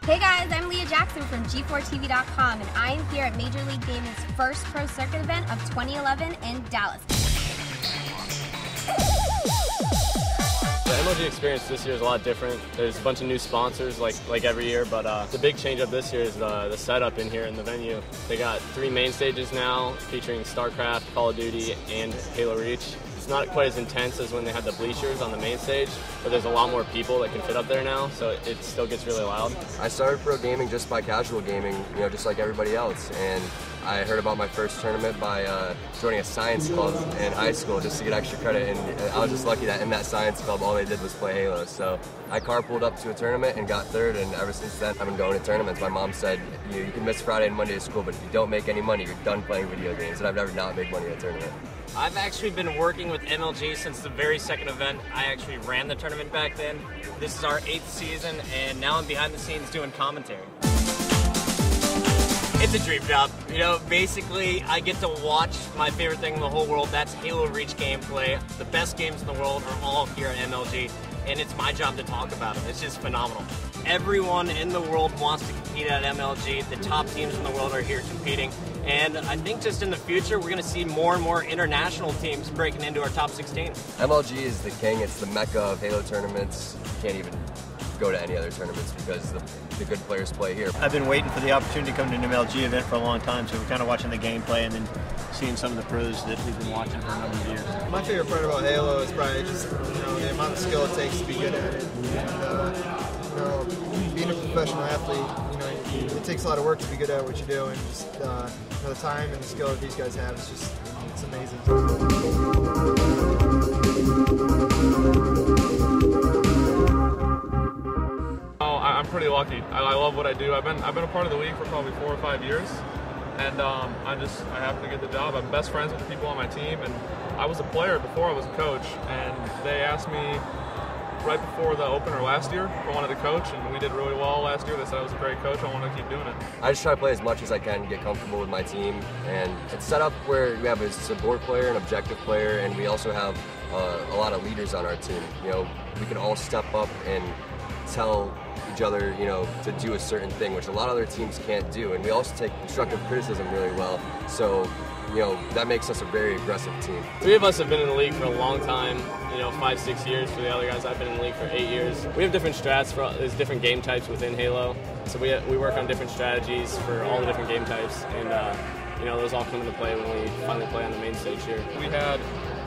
Hey guys, I'm Leah Jackson from G4TV.com, and I am here at Major League Gaming's first pro circuit event of 2011 in Dallas. The MLG experience this year is a lot different. There's a bunch of new sponsors like every year, but the big change up this year is the setup in here in the venue. They got 3 main stages now featuring StarCraft, Call of Duty, and Halo Reach. It's not quite as intense as when they had the bleachers on the main stage, but there's a lot more people that can fit up there now, so it still gets really loud. I started pro gaming just by casual gaming, just like everybody else, and I heard about my first tournament by joining a science club in high school just to get extra credit, and I was just lucky that in that science club all they did was play Halo. So I carpooled up to a tournament and got third, and ever since then I've been going to tournaments. My mom said, you can miss Friday and Monday at school, but if you don't make any money, you're done playing video games, and I've never not made money at a tournament. I've actually been working with MLG since the very second event. I actually ran the tournament back then. This is our 8th season, and now I'm behind the scenes doing commentary. It's a dream job. Basically, I get to watch my favorite thing in the whole world. That's Halo Reach gameplay. The best games in the world are all here at MLG, and it's my job to talk about them. It's just phenomenal. Everyone in the world wants to compete at MLG. The top teams in the world are here competing. And I think just in the future, we're going to see more and more international teams breaking into our top 16. MLG is the king. It's the mecca of Halo tournaments. You can't even go to any other tournaments because the good players play here. I've been waiting for the opportunity to come to an MLG event for a long time, so we're kind of watching the gameplay and then seeing some of the pros that we've been watching for a number of years. My favorite part about Halo is probably just the amount of skill it takes to be good at it. And, being a professional athlete, it takes a lot of work to be good at what you do, and just the time and the skill that these guys have is just, it's amazing. I'm pretty lucky. I love what I do. I've been a part of the league for probably 4 or 5 years, and I happen to get the job. I'm best friends with the people on my team, and I was a player before I was a coach, and they asked me right before the opener last year if I wanted to coach, and we did really well last year. They said I was a great coach. I want to keep doing it. I just try to play as much as I can, get comfortable with my team, and it's set up where we have a support player, an objective player, and we also have a lot of leaders on our team. We can all step up and tell each other, to do a certain thing, which a lot of other teams can't do, and we also take constructive criticism really well. So, that makes us a very aggressive team. 3 of us have been in the league for a long time, 5, 6 years. For the other guys, I've been in the league for 8 years. We have different strats, there's different game types within Halo, so we work on different strategies for all the different game types, and those all come into play when we finally play on the main stage here. We had,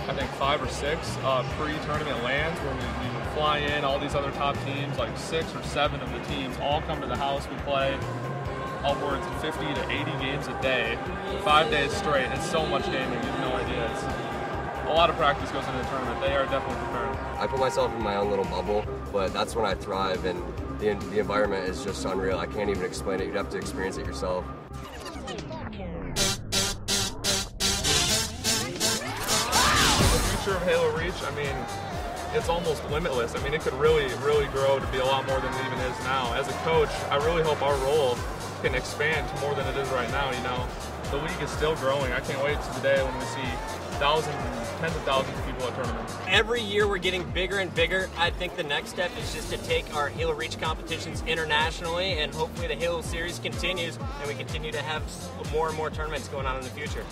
I think, 5 or 6 pre-tournament lands where we would fly in all these other top teams, like 6 or 7 of the teams all come to the house. We play upwards of 50 to 80 games a day, 5 days straight. It's so much gaming, you have no idea. It's a lot of practice goes into the tournament. They are definitely prepared. I put myself in my own little bubble, but that's when I thrive, and the environment is just unreal. I can't even explain it. You'd have to experience it yourself. The future of Halo Reach, it's almost limitless. It could really, really grow to be a lot more than it even is now. As a coach, I really hope our role can expand to more than it is right now. The league is still growing. I can't wait to the day when we see thousands and tens of thousands of people at tournaments. Every year we're getting bigger and bigger. I think the next step is just to take our Halo Reach competitions internationally, and hopefully the Halo series continues and we continue to have more and more tournaments going on in the future.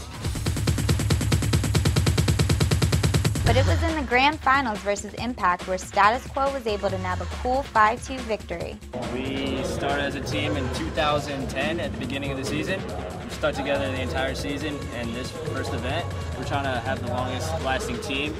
But it was in the grand finals versus Impact where Status Quo was able to nab a cool 5-2 victory. We started as a team in 2010 at the beginning of the season. We stuck together the entire season, and this first event, we're trying to have the longest lasting team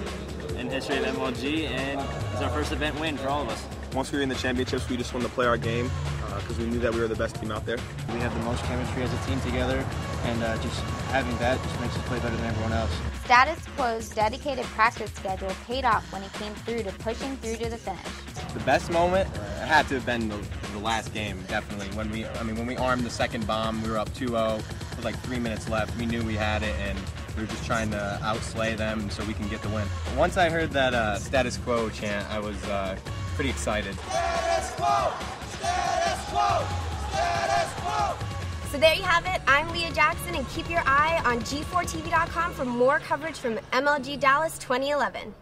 in history of MLG, and it's our first event win for all of us. Once we were in the championships, we just wanted to play our game because we knew that we were the best team out there. We have the most chemistry as a team together, and just having that just makes us play better than everyone else. Status Quo's dedicated practice schedule paid off when it came through to pushing through to the finish. The best moment had to have been the last game, definitely. When we armed the second bomb, we were up 2-0 with like 3 minutes left. We knew we had it, and we were just trying to outslay them so we can get the win. Once I heard that Status Quo chant, I was pretty excited. Status Quo! Status Quo! Status Quo! So there you have it. I'm Leah Jackson, and keep your eye on G4TV.com for more coverage from MLG Dallas 2011.